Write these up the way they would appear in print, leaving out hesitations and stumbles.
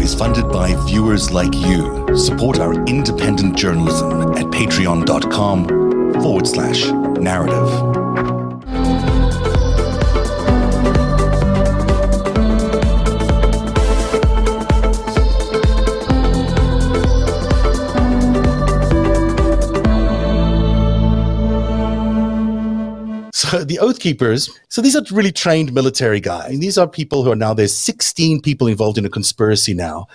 is funded by viewers like you. Support our independent journalism at patreon.com/narrative. So the Oath Keepers, so these are really trained military guys. I mean, these are people who are now, there's 16 people involved in a conspiracy now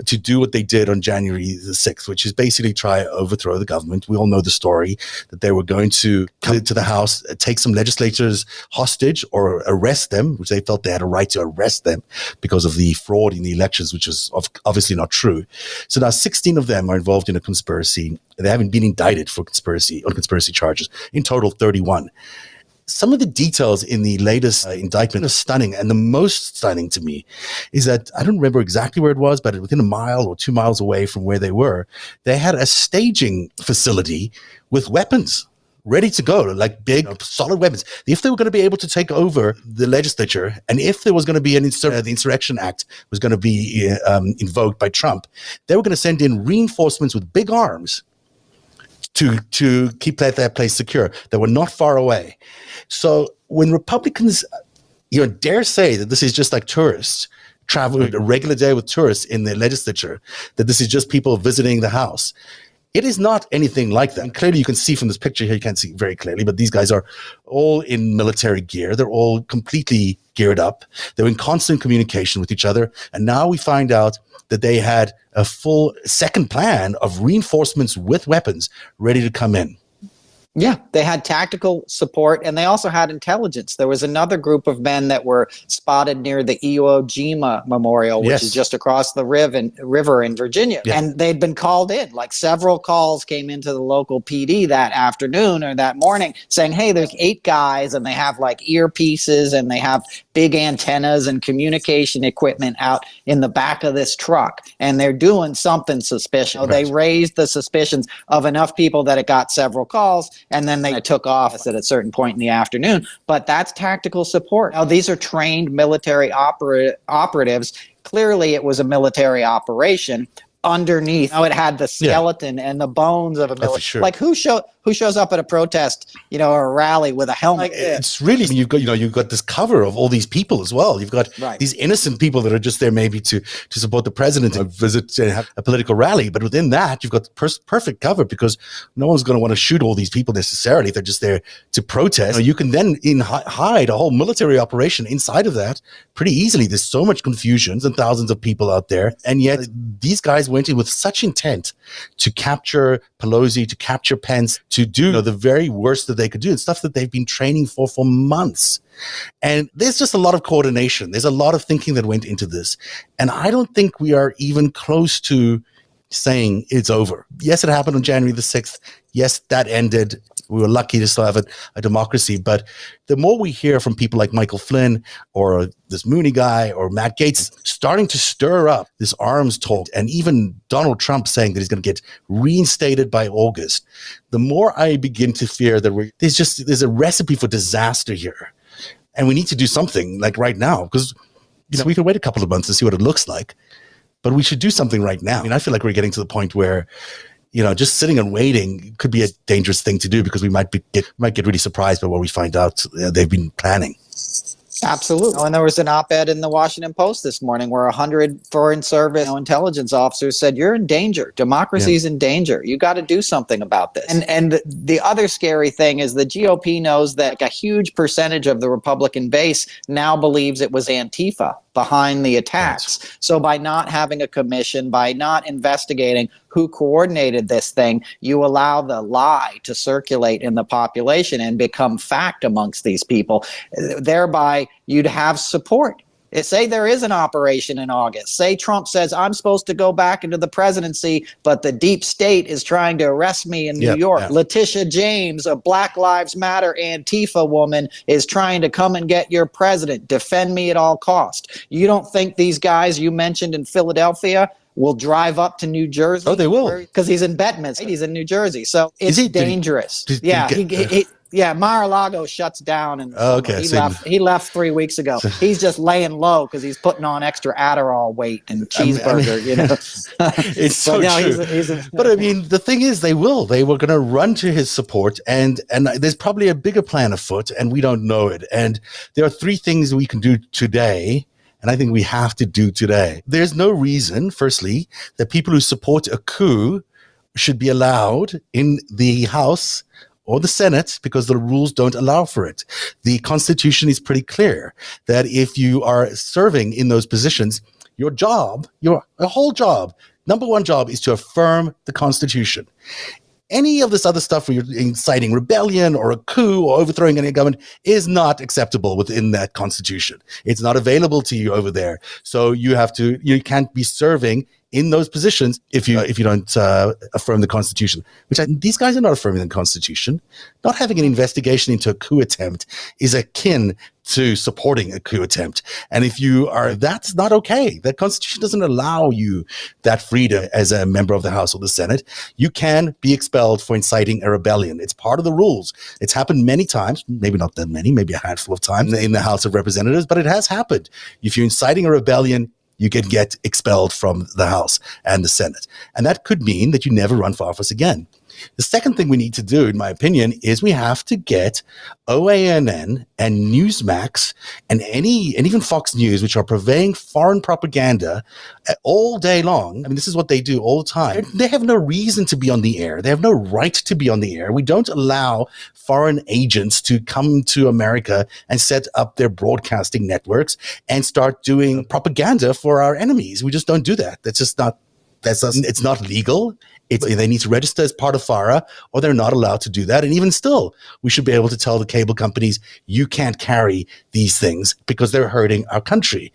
to do what they did on January the 6th, which is basically try to overthrow the government. We all know the story that they were going to come into the House, take some legislators hostage or arrest them, which they felt they had a right to arrest them because of the fraud in the elections, which is obviously not true. So now 16 of them are involved in a conspiracy. They haven't been indicted for conspiracy charges. In total, 31. Some of the details in the latest indictment are stunning, and the most stunning to me is that I don't remember exactly where it was, but within a mile or 2 miles away from where they were, they had a staging facility with weapons ready to go, like big, solid weapons. If they were going to be able to take over the legislature, and if there was going to be the Insurrection Act was going to be invoked by Trump, they were going to send in reinforcements with big arms to keep that place secure. They were not far away. So when Republicans, dare say that this is just like tourists traveling a regular day with tourists in the legislature, that this is just people visiting the House, it is not anything like that. And clearly you can see from this picture here, you can't see very clearly, but these guys are all in military gear. They're all completely geared up. They're in constant communication with each other. And now we find out that they had a full second plan of reinforcements with weapons ready to come in. Yeah, they had tactical support, and they also had intelligence. There was another group of men that were spotted near the Iwo Jima Memorial, which is just across the river in Virginia. Yeah. And they'd been called in. Like several calls came into the local PD that afternoon or that morning saying, hey, there's 8 guys, and they have like earpieces, and they have big antennas and communication equipment out in the back of this truck, and they're doing something suspicious. Right. They raised the suspicions of enough people that it got several calls, and then they took off at a certain point in the afternoon. But that's tactical support. Now, these are trained military operatives. Clearly, it was a military operation. Underneath, it had the skeleton and the bones of a military. Sure. Like who shows up at a protest, or a rally with a helmet? It's really, you've got this cover of all these people as well. You've got these innocent people that are just there maybe to support the president, to visit, and have a political rally. But within that, you've got perfect cover because no one's going to want to shoot all these people necessarily. They're just there to protest. You can then hide a whole military operation inside of that pretty easily. There's so much confusion and thousands of people out there. And yet these guys went in with such intent to capture Pelosi, to capture Pence, to do the very worst that they could do, and stuff that they've been training for months. And there's just a lot of coordination. There's a lot of thinking that went into this. And I don't think we are even close to saying it's over. Yes, it happened on January the 6th. Yes, that ended. We were lucky to still have a democracy. But the more we hear from people like Michael Flynn or this Mooney guy or Matt Gaetz starting to stir up this arms talk, and even Donald Trump saying that he's going to get reinstated by August, the more I begin to fear that there's a recipe for disaster here. And we need to do something like right now, because we could wait a couple of months to see what it looks like, but we should do something right now. I mean, I feel like we're getting to the point where just sitting and waiting could be a dangerous thing to do, because we might get really surprised by what we find out they've been planning. Absolutely. And there was an op-ed in the Washington Post this morning where 100 Foreign Service intelligence officers said, you're in danger. Democracy's in danger. You got to do something about this. And the other scary thing is the GOP knows that a huge percentage of the Republican base now believes it was Antifa behind the attacks. Right. So by not having a commission, by not investigating who coordinated this thing, you allow the lie to circulate in the population and become fact amongst these people. Thereby, you'd have support. Say there is an operation in August. Say Trump says, I'm supposed to go back into the presidency, but the deep state is trying to arrest me in New York. Yeah. Letitia James, a Black Lives Matter Antifa woman, is trying to come and get your president. Defend me at all costs. You don't think these guys you mentioned in Philadelphia will drive up to New Jersey? Oh, they will. Because he's in Bedminster. He's in New Jersey. So it's dangerous. Yeah, Mar-a-Lago shuts down in the summer. Okay, He left 3 weeks ago. He's just laying low because he's putting on extra Adderall weight and cheeseburger. It's so true. But I mean, the thing is, they were going to run to his support, and there's probably a bigger plan afoot, and we don't know it. And there are 3 things we can do today. And I think we have to do today. There's no reason, firstly, that people who support a coup should be allowed in the House or the Senate because the rules don't allow for it. The Constitution is pretty clear that if you are serving in those positions, your whole job, number one job is to affirm the Constitution. Any of this other stuff where you're inciting rebellion or a coup or overthrowing any government is not acceptable within that Constitution. It's not available to you over there. So you can't be serving in those positions if you don't affirm the Constitution. These guys are not affirming the Constitution. Not having an investigation into a coup attempt is akin to supporting a coup attempt. And that's not okay. The Constitution doesn't allow you that freedom as a member of the House or the Senate. You can be expelled for inciting a rebellion. It's part of the rules. It's happened many times, maybe not that many, maybe a handful of times in the House of Representatives, but it has happened. If you're inciting a rebellion, you can get expelled from the House and the Senate. And that could mean that you never run for office again. The second thing we need to do, in my opinion, is we have to get OANN and Newsmax and even Fox News, which are purveying foreign propaganda all day long. I mean, this is what they do all the time. They have no reason to be on the air. They have no right to be on the air. We don't allow foreign agents to come to America and set up their broadcasting networks and start doing propaganda for our enemies. We just don't do that. It's not legal. They need to register as part of FARA, or they're not allowed to do that. And even still, we should be able to tell the cable companies, you can't carry these things because they're hurting our country.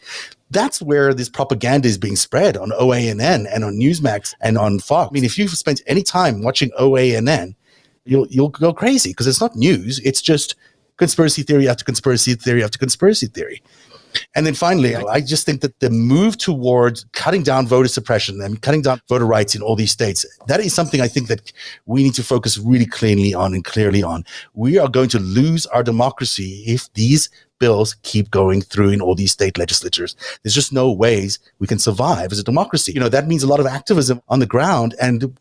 That's where this propaganda is being spread on OANN and on Newsmax and on Fox. I mean, if you've spent any time watching OANN, you'll go crazy because it's not news. It's just conspiracy theory after conspiracy theory after conspiracy theory. And then finally, I just think that the move towards cutting down voter suppression and cutting down voter rights in all these states, that is something I think that we need to focus really clearly on. We are going to lose our democracy if these bills keep going through in all these state legislatures. There's just no ways we can survive as a democracy. That means a lot of activism on the ground, and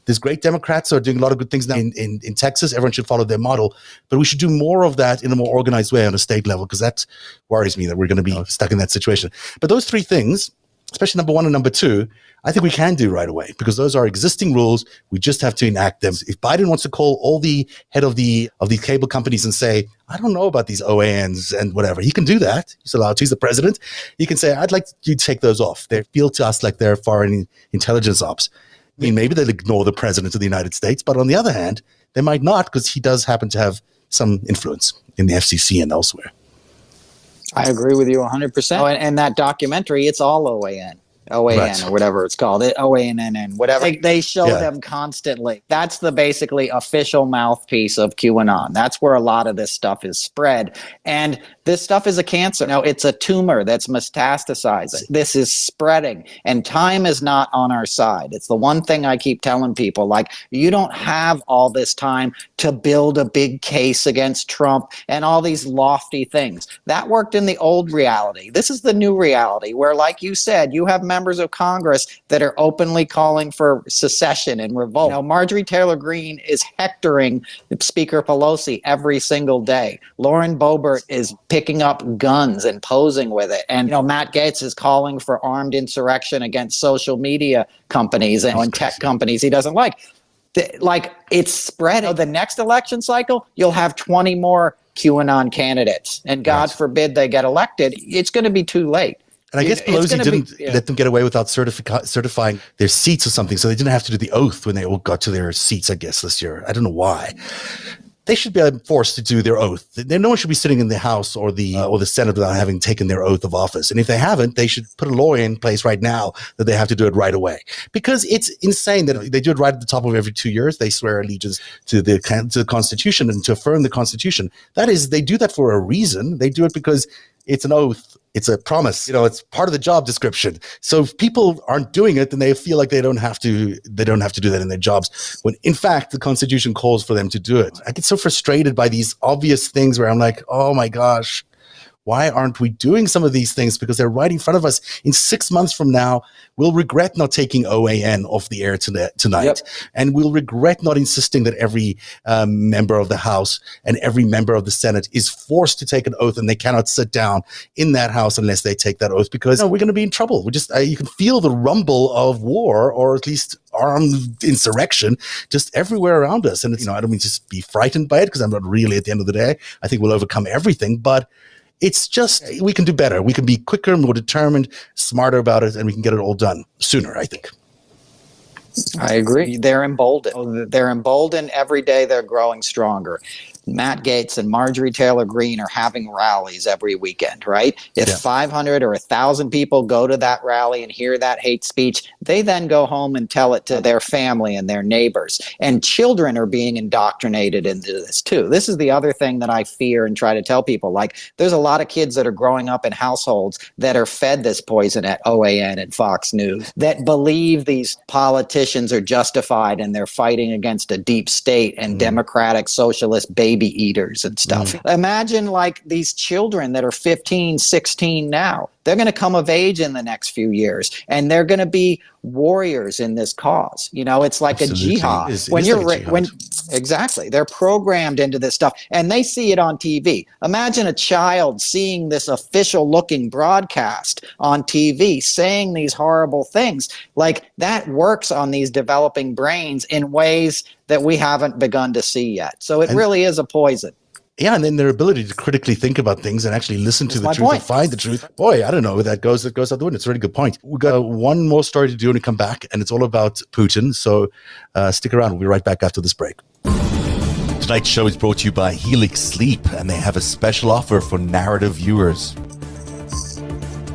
there's great Democrats who are doing a lot of good things now in Texas. Everyone should follow their model, but we should do more of that in a more organized way on a state level, because that worries me that we're going to be stuck in that situation. But those 3 things, especially number 1 and number 2, I think we can do right away because those are existing rules. We just have to enact them. If Biden wants to call all the head of the cable companies and say, I don't know about these OANs and whatever, he can do that. He's allowed to. He's the president. He can say, I'd like you to take those off. They feel to us like they're foreign intelligence ops. I mean, maybe they'll ignore the president of the United States, but on the other hand, they might not because he does happen to have some influence in the FCC and elsewhere. I agree with you 100%. And that documentary, it's all OAN. Right. Or whatever it's called, OANN, whatever. They show them constantly. That's the basically official mouthpiece of QAnon. That's where a lot of this stuff is spread. And this stuff is a cancer. Now, it's a tumor that's metastasizing. This is spreading, and time is not on our side. It's the one thing I keep telling people, like, you don't have all this time to build a big case against Trump and all these lofty things. That worked in the old reality. This is the new reality where, like you said, you have members of Congress that are openly calling for secession and revolt. Marjorie Taylor Greene is hectoring Speaker Pelosi every single day. Lauren Boebert is picking up guns and posing with it. And, Matt Gaetz is calling for armed insurrection against social media companies and tech companies he doesn't like. It's spreading. The next election cycle, you'll have 20 more QAnon candidates. And God forbid they get elected. It's going to be too late. And I guess Pelosi didn't let them get away without certifying their seats or something. So they didn't have to do the oath when they all got to their seats, I guess, this year. I don't know why. They should be forced to do their oath. No one should be sitting in the House or the Senate without having taken their oath of office. And if they haven't, they should put a law in place right now that they have to do it right away. Because it's insane that they do it right at the top of every 2 years. They swear allegiance to the Constitution and to affirm the Constitution. That is, they do that for a reason. They do it because it's an oath It's a promise. It's part of the job description. So if people aren't doing it, then they feel like they don't have to do that in their jobs, when in fact the Constitution calls for them to do it. I get so frustrated by these obvious things where I'm like, oh my gosh, why aren't we doing some of these things? Because they're right in front of us. In 6 months from now, we'll regret not taking OAN off the air tonight. Yep. And we'll regret not insisting that every member of the House and every member of the Senate is forced to take an oath, and they cannot sit down in that House unless they take that oath, because we're going to be in trouble. You can feel the rumble of war, or at least armed insurrection, just everywhere around us. And I don't mean just be frightened by it, because I'm not really, at the end of the day, I think we'll overcome everything, but it's just, we can do better. We can be quicker, more determined, smarter about it, and we can get it all done sooner, I think. I agree. They're emboldened. They're emboldened every day. They're growing stronger. Matt Gaetz and Marjorie Taylor Greene are having rallies every weekend, right? If 500 or 1,000 people go to that rally and hear that hate speech, they then go home and tell it to their family and their neighbors. And children are being indoctrinated into this too. This is the other thing that I fear and try to tell people. Like, there's a lot of kids that are growing up in households that are fed this poison at OAN and Fox News, that believe these politicians are justified and they're fighting against a deep state and democratic socialist baby eaters and stuff. Imagine like these children that are 15, 16 now. They're going to come of age in the next few years, and they're going to be warriors in this cause. It's like Absolutely. A jihad. Exactly. They're programmed into this stuff, and they see it on TV. Imagine a child seeing this official looking broadcast on TV saying these horrible things. Like, that works on these developing brains in ways that we haven't begun to see yet. So it really is a poison. Yeah, and then their ability to critically think about things and actually listen to the truth and find the truth. Boy, I don't know where that goes. It goes out the window. It's a really good point. We've got one more story to do when we come back, and it's all about Putin. So stick around. We'll be right back after this break. Tonight's show is brought to you by Helix Sleep, and they have a special offer for Narativ viewers.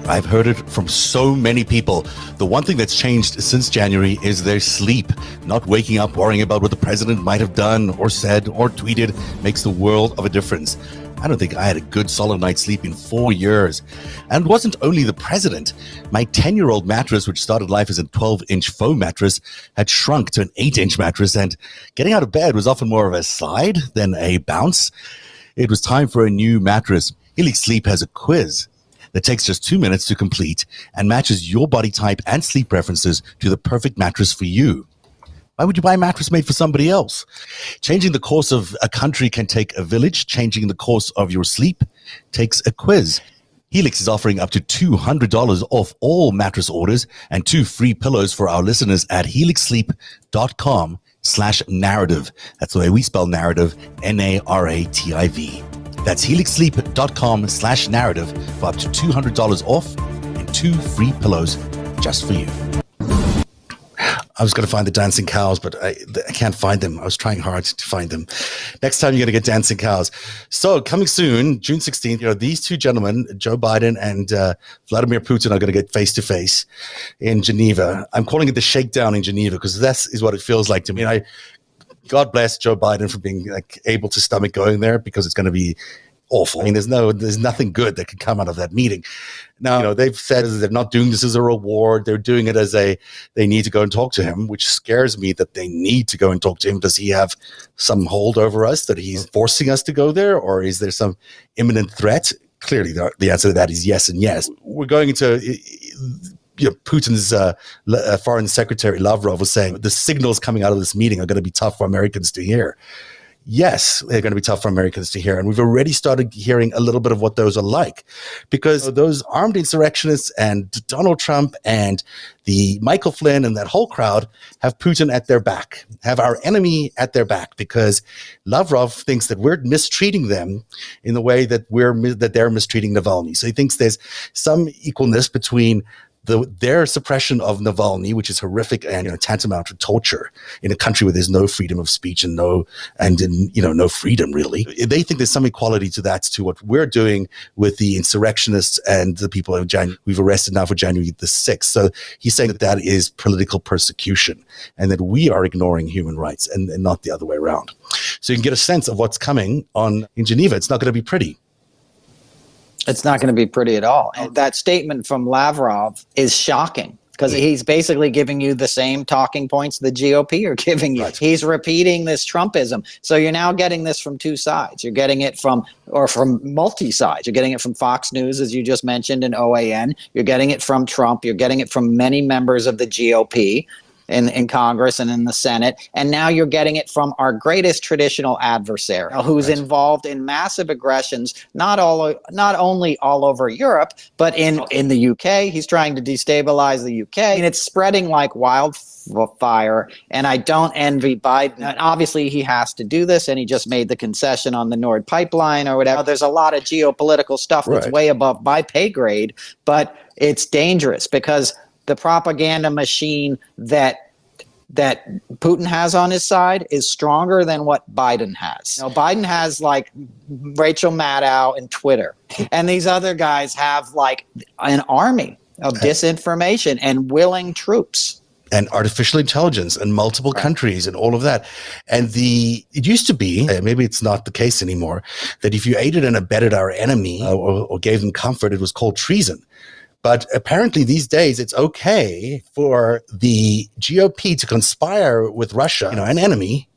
I've heard it from so many people. The one thing that's changed since January is their sleep. Not waking up worrying about what the president might have done or said or tweeted makes the world of a difference. I don't think I had a good solid night's sleep in 4 years. And it wasn't only the president. My 10-year-old mattress, which started life as a 12-inch foam mattress, had shrunk to an 8-inch mattress, and getting out of bed was often more of a slide than a bounce. It was time for a new mattress. Helix Sleep has a quiz that takes just 2 minutes to complete and matches your body type and sleep preferences to the perfect mattress for you. Why would you buy a mattress made for somebody else? Changing the course of a country can take a village. Changing the course of your sleep takes a quiz. Helix is offering up to $200 off all mattress orders and 2 free pillows for our listeners at helixsleep.com/narrative. That's the way we spell narrative, Narativ. That's helixsleep.com/narrative for up to $200 off and 2 free pillows just for you. I was going to find the dancing cows, but I can't find them. I was trying hard to find them. Next time you're going to get dancing cows. So coming soon, June 16th, these two gentlemen, Joe Biden and Vladimir Putin, are going to get face-to-face in Geneva. I'm calling it the Shakedown in Geneva because that is what it feels like to me. God bless Joe Biden for being able to stomach going there, because it's going to be awful. I mean, there's nothing good that can come out of that meeting. Now, they've said they're not doing this as a reward. They're doing it as they need to go and talk to him, which scares me that they need to go and talk to him. Does he have some hold over us that he's forcing us to go there, or is there some imminent threat? Clearly, the answer to that is yes and yes. We're going into Putin's foreign secretary Lavrov was saying the signals coming out of this meeting are going to be tough for Americans to hear. Yes, they're going to be tough for Americans to hear. And we've already started hearing a little bit of what those are like, because those armed insurrectionists and Donald Trump and the Michael Flynn and that whole crowd have Putin at their back, have our enemy at their back, because Lavrov thinks that we're mistreating them in the way that they're mistreating Navalny. So he thinks there's some equalness between their suppression of Navalny, which is horrific and tantamount to torture in a country where there's no freedom of speech and no freedom really. They think there's some equality to that, to what we're doing with the insurrectionists and the people we've arrested now for January the 6th. So he's saying that is political persecution and that we are ignoring human rights and not the other way around. So you can get a sense of what's coming on in Geneva. It's not going to be pretty. It's not going to be pretty at all. And that statement from Lavrov is shocking because he's basically giving you the same talking points the GOP are giving you. Right. He's repeating this Trumpism. So you're now getting this from two sides. You're getting it from multi-sides. You're getting it from Fox News, as you just mentioned, and OAN. You're getting it from Trump. You're getting it from many members of the GOP. In Congress and in the Senate. And now you're getting it from our greatest traditional adversary, who's involved in massive aggressions, not only all over Europe, but in the UK. He's trying to destabilize the UK. And it's spreading like wildfire. And I don't envy Biden. And obviously, he has to do this. And he just made the concession on the Nord pipeline or whatever. There's a lot of geopolitical stuff that's way above my pay grade. But it's dangerous because the propaganda machine that Putin has on his side is stronger than what Biden has. Biden has like Rachel Maddow and Twitter, and these other guys have like an army of disinformation and willing troops. And artificial intelligence and multiple countries and all of that. And it used to be, maybe it's not the case anymore, that if you aided and abetted our enemy or gave them comfort, it was called treason. But apparently these days, it's okay for the GOP to conspire with Russia, an enemy,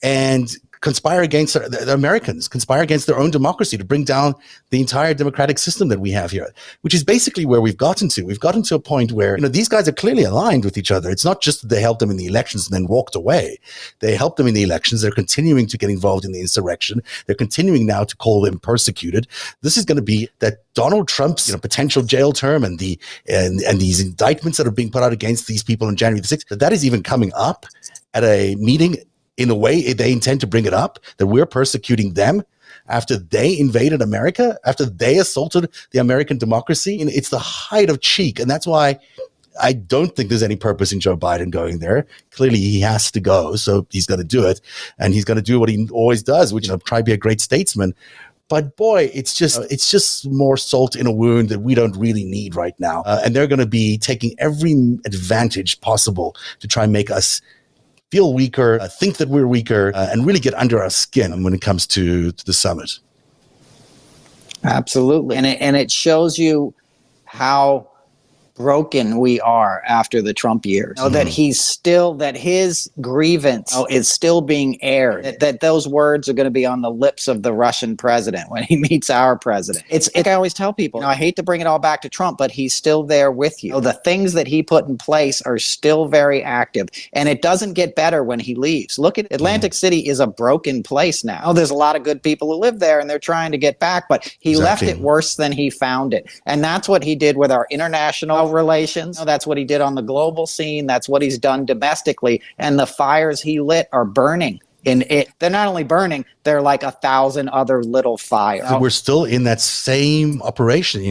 and conspire against the Americans, conspire against their own democracy to bring down the entire democratic system that we have here, which is basically where we've gotten to. We've gotten to a point where, these guys are clearly aligned with each other. It's not just that they helped them in the elections and then walked away. They helped them in the elections. They're continuing to get involved in the insurrection. They're continuing now to call them persecuted. This is going to be that Donald Trump's potential jail term and these indictments that are being put out against these people on January the 6th, that is even coming up at a meeting in a way they intend to bring it up, that we're persecuting them after they invaded America, after they assaulted the American democracy. And it's the height of cheek. And that's why I don't think there's any purpose in Joe Biden going there. Clearly, he has to go. So he's going to do it. And he's going to do what he always does, which is try to be a great statesman. But boy, it's just more salt in a wound that we don't really need right now. And they're going to be taking every advantage possible to try and make us feel weaker, think that we're weaker, and really get under our skin when it comes to the summit. Absolutely. And it shows you how broken we are after the Trump years. That that his grievance is still being aired, that those words are going to be on the lips of the Russian president when he meets our president. It's like I always tell people, I hate to bring it all back to Trump, but he's still there with you. The things that he put in place are still very active, and it doesn't get better when he leaves. Look at Atlantic City is a broken place now. There's a lot of good people who live there and they're trying to get back, but he left it worse than he found it. And that's what he did with our international relations. That's what he did on the global scene. That's what he's done domestically. And the fires he lit are burning. They're not only burning, they're like 1,000 other little fires. We're still in that same operation.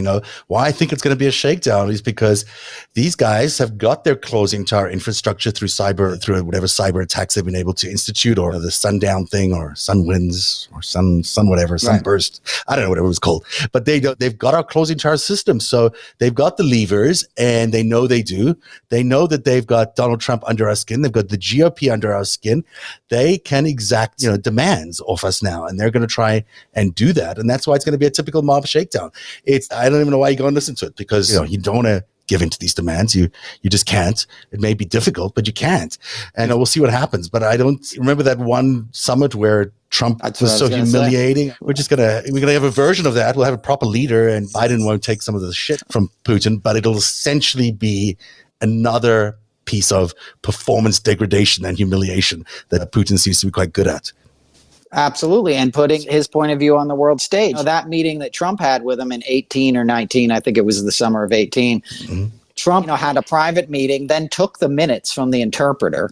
Why I think it's going to be a shakedown is because these guys have got their closing to our infrastructure through whatever cyber attacks they've been able to institute, or the sundown thing, or sun winds, or sun whatever, sunburst. I don't know whatever it was called. But they've got our closing to our system. So they've got the levers, and they know they do. They know that they've got Donald Trump under our skin. They've got the GOP under our skin. They can exact demands off us now, and they're going to try and do that, and that's why it's going to be a typical mob shakedown. I don't even know why you go and listen to it, because you don't want to give in to these demands. You just can't. It may be difficult, but you can't, and we'll see what happens. But I don't remember that one summit where Trump was so humiliating. We're gonna have a version of that. We'll have a proper leader, and Biden won't take some of the shit from Putin, but it'll essentially be another piece of performance degradation and humiliation that Putin seems to be quite good at. Absolutely. And putting his point of view on the world stage. That meeting that Trump had with him in 18 or 19, I think it was the summer of 18, Trump had a private meeting, then took the minutes from the interpreter,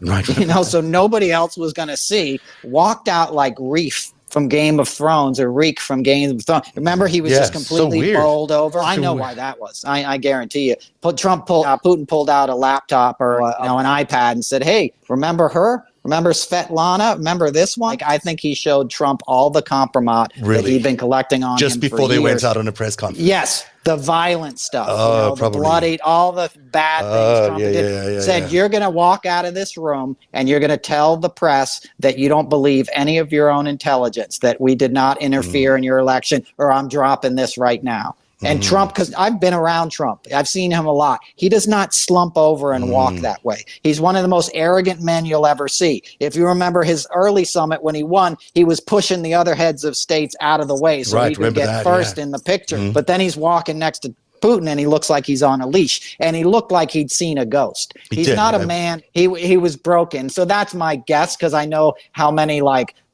so nobody else was going to see, walked out like Reef from Game of Thrones, or Reek from Game of Thrones. Remember, he was just completely bowled over. I know why that was. I guarantee you. Putin pulled out a laptop or an iPad and said, "Hey, remember her? Remember Svetlana? Remember this one?" I think he showed Trump all the compromise that he'd been collecting on just him before they went out on a press conference. Yes. The violent stuff, the bloody, all the bad things Trump did. Said, you're going to walk out of this room and you're going to tell the press that you don't believe any of your own intelligence, that we did not interfere in your election, or I'm dropping this right now. And Trump, because I've been around Trump, I've seen him a lot. He does not slump over and walk that way. He's one of the most arrogant men you'll ever see. If you remember his early summit when he won, he was pushing the other heads of states out of the way so he could get first in the picture. But then he's walking next to Putin and he looks like he's on a leash, and he looked like he'd seen a ghost. He's not a man. He was broken. So that's my guess, because I know how many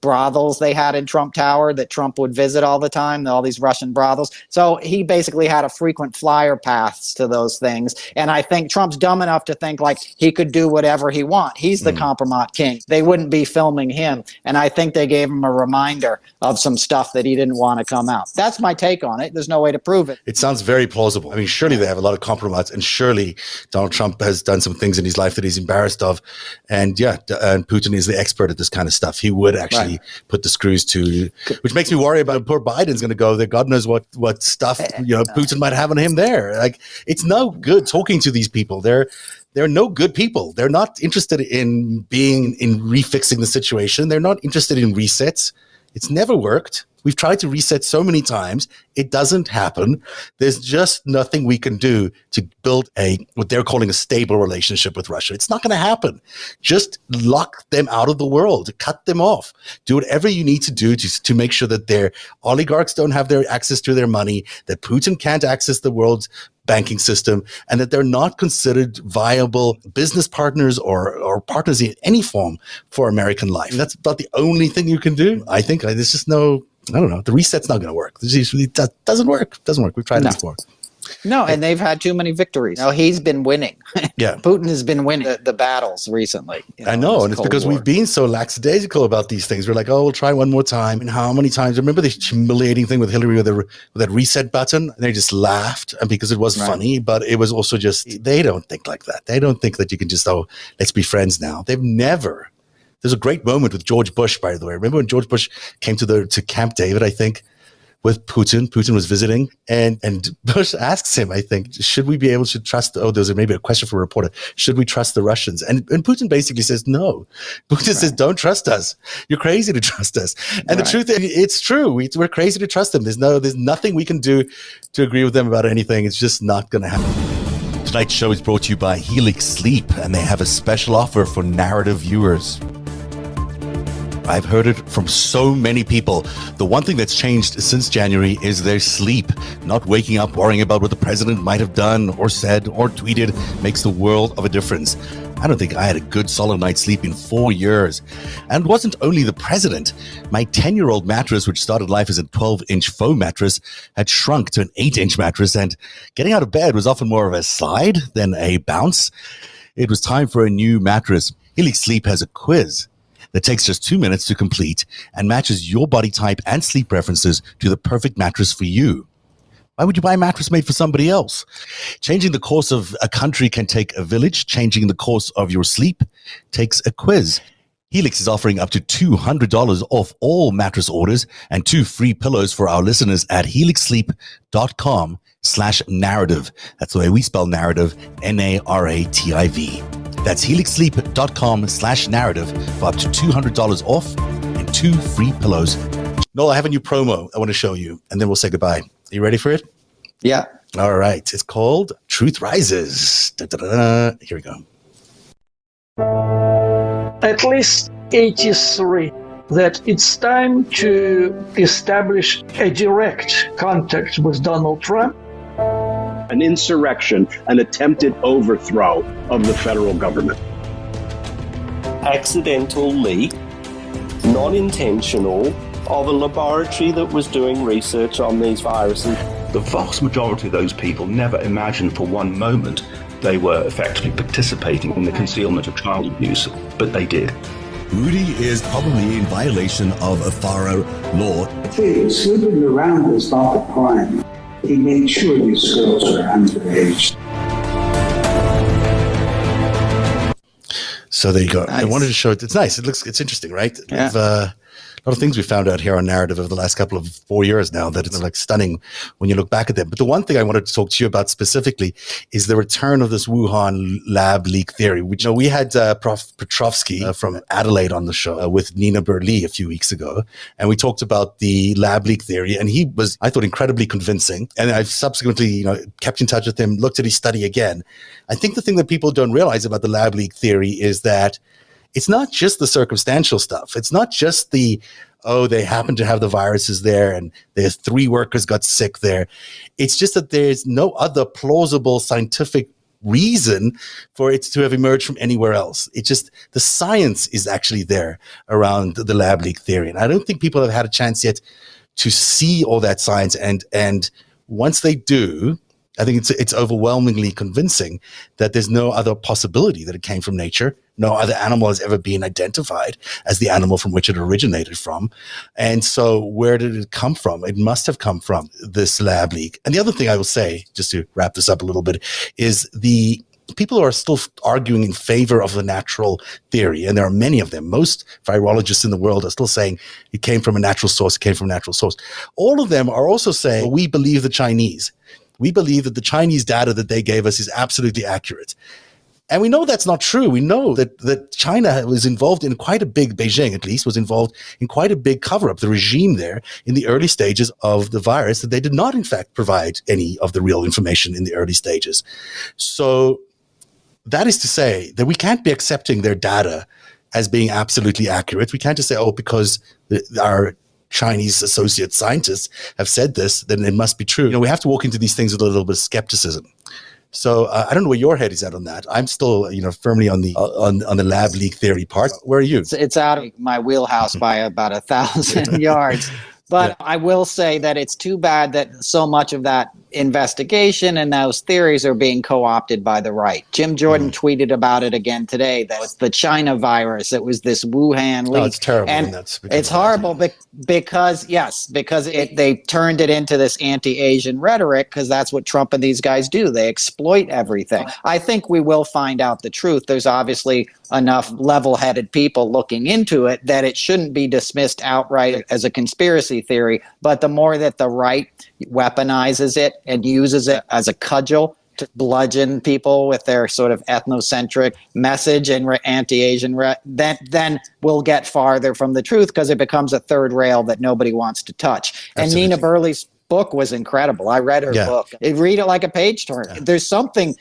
brothels they had in Trump Tower that Trump would visit all the time, all these Russian brothels. So he basically had a frequent flyer paths to those things. And I think Trump's dumb enough to think he could do whatever he wants. He's the compromat king. They wouldn't be filming him. And I think they gave him a reminder of some stuff that he didn't want to come out. That's my take on it. There's no way to prove it. It sounds very plausible. I mean, surely they have a lot of compromise, and surely Donald Trump has done some things in his life that he's embarrassed of. And and Putin is the expert at this kind of stuff. He would actually put the screws to, which makes me worry about poor Biden's going to go there. God knows what stuff Putin might have on him there. It's no good talking to these people. They're no good people. They're not interested in refixing the situation. They're not interested in resets. It's never worked. We've tried to reset so many times. It doesn't happen. There's just nothing we can do to build what they're calling a stable relationship with Russia. It's not going to happen. Just lock them out of the world, cut them off. Do whatever you need to do to make sure that their oligarchs don't have their access to their money, that Putin can't access the world's banking system, and that they're not considered viable business partners or partners in any form for American life. That's about the only thing you can do. I think there's just I don't know. The reset's not going to work. It doesn't work. We've tried it before. No, and they've had too many victories. He's been winning. Putin has been winning the battles recently. I know, and it's because we've been so lackadaisical about these things. We're like, we'll try one more time. And how many times? Remember the humiliating thing with Hillary with that reset button? And they just laughed because it was funny, but it was also just, they don't think like that. They don't think that you can just, let's be friends now. They've never. There's a great moment with George Bush, by the way. Remember when George Bush came to Camp David, I think, with Putin? Putin was visiting, and Bush asks him, I think, should we be able to trust, there's maybe a question for a reporter, should we trust the Russians? And Putin basically says, no. Putin says, don't trust us. You're crazy to trust us. And the truth is, it's true. We're crazy to trust them. There's nothing we can do to agree with them about anything. It's just not going to happen. Tonight's show is brought to you by Helix Sleep, and they have a special offer for Narativ viewers. I've heard it from so many people. The one thing that's changed since January is their sleep. Not waking up worrying about what the president might have done or said or tweeted makes the world of a difference. I don't think I had a good solid night's sleep in 4 years. And it wasn't only the president. My 10-year-old mattress, which started life as a 12-inch foam mattress, had shrunk to an 8-inch mattress, and getting out of bed was often more of a slide than a bounce. It was time for a new mattress. Helix Sleep has a quiz that takes just 2 minutes to complete and matches your body type and sleep preferences to the perfect mattress for you. Why would you buy a mattress made for somebody else? Changing the course of a country can take a village. Changing the course of your sleep takes a quiz. Helix is offering up to $200 off all mattress orders and 2 free pillows for our listeners at helixsleep.com/narrative. That's the way we spell narrative, Narativ. That's helixsleep.com/narrative for up to $200 off and 2 free pillows. Noel, I have a new promo I want to show you, and then we'll say goodbye. Are you ready for it? Yeah. All right. It's called Truth Rises. Da-da-da-da. Here we go. At least 83 that it's time to establish a direct contact with Donald Trump. An insurrection, an attempted overthrow of the federal government. Accidental leak, non-intentional, of a laboratory that was doing research on these viruses. The vast majority of those people never imagined for one moment they were effectively participating in the concealment of child abuse, but they did. Rudy is probably in violation of a FARA law. Sleeping around is not a crime. He made sure these girls were underage. So there you go. Nice. I wanted to show it. It's nice. It's interesting, right? Yeah. A lot of things we found out here on Narativ over the last couple of 4 years now that it's like stunning when you look back at them. But the one thing I wanted to talk to you about specifically is the return of this Wuhan lab leak theory. Which, we had Prof. Petrovsky from Adelaide on the show with Nina Burley a few weeks ago, and we talked about the lab leak theory, and he was, I thought, incredibly convincing. And I've subsequently, kept in touch with him, looked at his study again. I think the thing that people don't realize about the lab leak theory is that it's not just the circumstantial stuff. It's not just they happen to have the viruses there and there's 3 workers got sick there. It's just that there's no other plausible scientific reason for it to have emerged from anywhere else. It's just the science is actually there around the lab leak theory. And I don't think people have had a chance yet to see all that science. And once they do, I think it's overwhelmingly convincing that there's no other possibility that it came from nature. No other animal has ever been identified as the animal from which it originated from. And so where did it come from? It must have come from this lab leak. And the other thing I will say, just to wrap this up a little bit, is the people are still arguing in favor of the natural theory. And there are many of them. Most virologists in the world are still saying it came from a natural source, it came from a natural source. All of them are also saying, we believe the Chinese. We believe that the Chinese data that they gave us is absolutely accurate. And we know that's not true. We know that China was involved in quite a big, Beijing at least, was involved in quite a big cover-up, the regime there in the early stages of the virus, that they did not, in fact, provide any of the real information in the early stages. So that is to say that we can't be accepting their data as being absolutely accurate. We can't just say, because our Chinese associate scientists have said this, then it must be true. We have to walk into these things with a little bit of skepticism. So I don't know where your head is at on that. I'm still, firmly on the lab leak theory part. Where are you? It's out of my wheelhouse by about 1,000 yards. But I will say that it's too bad that so much of that investigation and those theories are being co-opted by the right. Jim Jordan tweeted about it again today, that it's the China virus. It was this Wuhan leak. Oh, it's terrible. And it's horrible because they turned it into this anti-Asian rhetoric, because that's what Trump and these guys do. They exploit everything. I think we will find out the truth. There's obviously enough level-headed people looking into it that it shouldn't be dismissed outright as a conspiracy theory. But the more that the right weaponizes it and uses it as a cudgel to bludgeon people with their sort of ethnocentric message and anti-Asian, then we'll get farther from the truth, because it becomes a third rail that nobody wants to touch. Absolutely. And Nina Burley's book was incredible. I read her book. Read it like a page turner. There's something.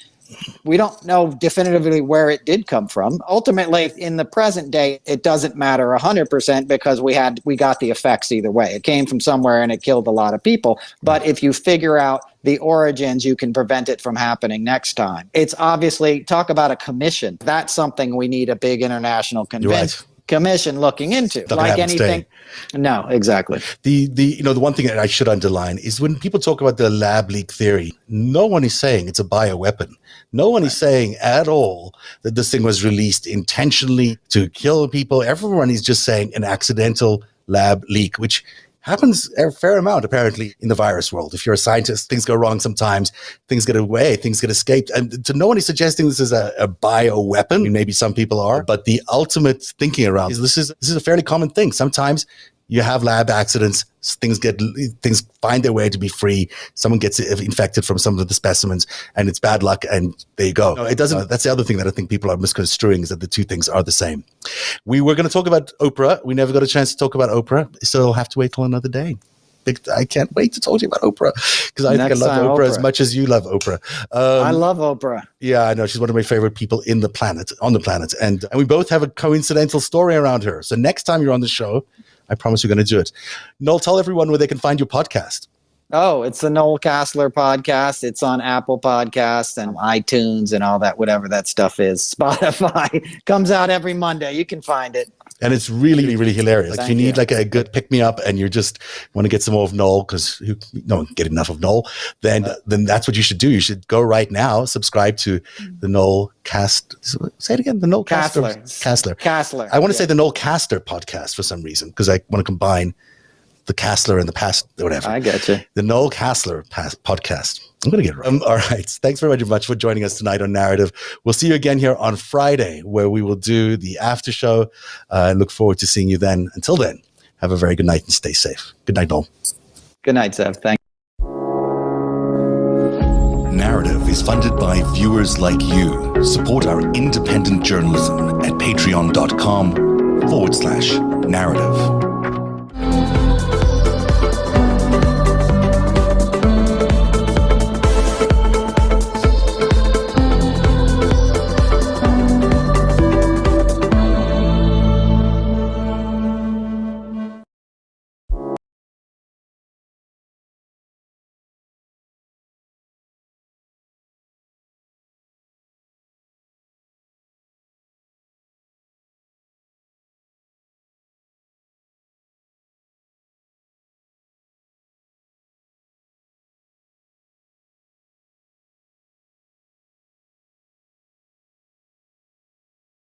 We don't know definitively where it did come from. Ultimately, in the present day, it doesn't matter 100% because we got the effects either way. It came from somewhere and it killed a lot of people. But if you figure out the origins, you can prevent it from happening next time. It's obviously, talk about a commission. That's something we need a big international commission looking into. Like anything. No, exactly. The one thing that I should underline is when people talk about the lab leak theory, no one is saying it's a bioweapon. No one is saying at all that this thing was released intentionally to kill people. Everyone is just saying an accidental lab leak, which happens a fair amount, apparently, in the virus world. If you're a scientist, things go wrong sometimes, things get away, things get escaped. And to no one is suggesting this is a bioweapon. I mean, maybe some people are, but the ultimate thinking around is this is a fairly common thing. Sometimes you have lab accidents, things find their way to be free. Someone gets infected from some of the specimens and it's bad luck, and there you go. No, it doesn't. That's the other thing that I think people are misconstruing, is that the two things are the same. We were going to talk about Oprah. We never got a chance to talk about Oprah, so I'll have to wait till another day. I can't wait to talk to you about Oprah, because I think I love Oprah as much as you love Oprah. I love Oprah. Yeah, I know. She's one of my favorite people on the planet. And we both have a coincidental story around her. So next time you're on the show, I promise you're going to do it. Noel, tell everyone where they can find your podcast. Oh, it's the Noel Casler podcast. It's on Apple Podcasts and iTunes and all that, whatever that stuff is. Spotify. Comes out every Monday. You can find it. And it's really, really hilarious. Like, if you need like a good pick-me-up and you just want to get some more of Noel, because no one can get enough of Noel, then that's what you should do. You should go right now, subscribe to the Noel Say it again. The Noel Casler. Casler. I want to say the Noel Casler podcast for some reason, because I want to combine the Casler and the past, whatever. I get you. The Noel Casler podcast. I'm going to get it right. All right. Thanks very much for joining us tonight on Narativ. We'll see you again here on Friday, where we will do the after show. I look forward to seeing you then. Until then, Have a very good night and stay safe. Good night, Noel. Good night, Zev. Thank Narativ is funded by viewers like you. Support our independent journalism at patreon.com/narrative.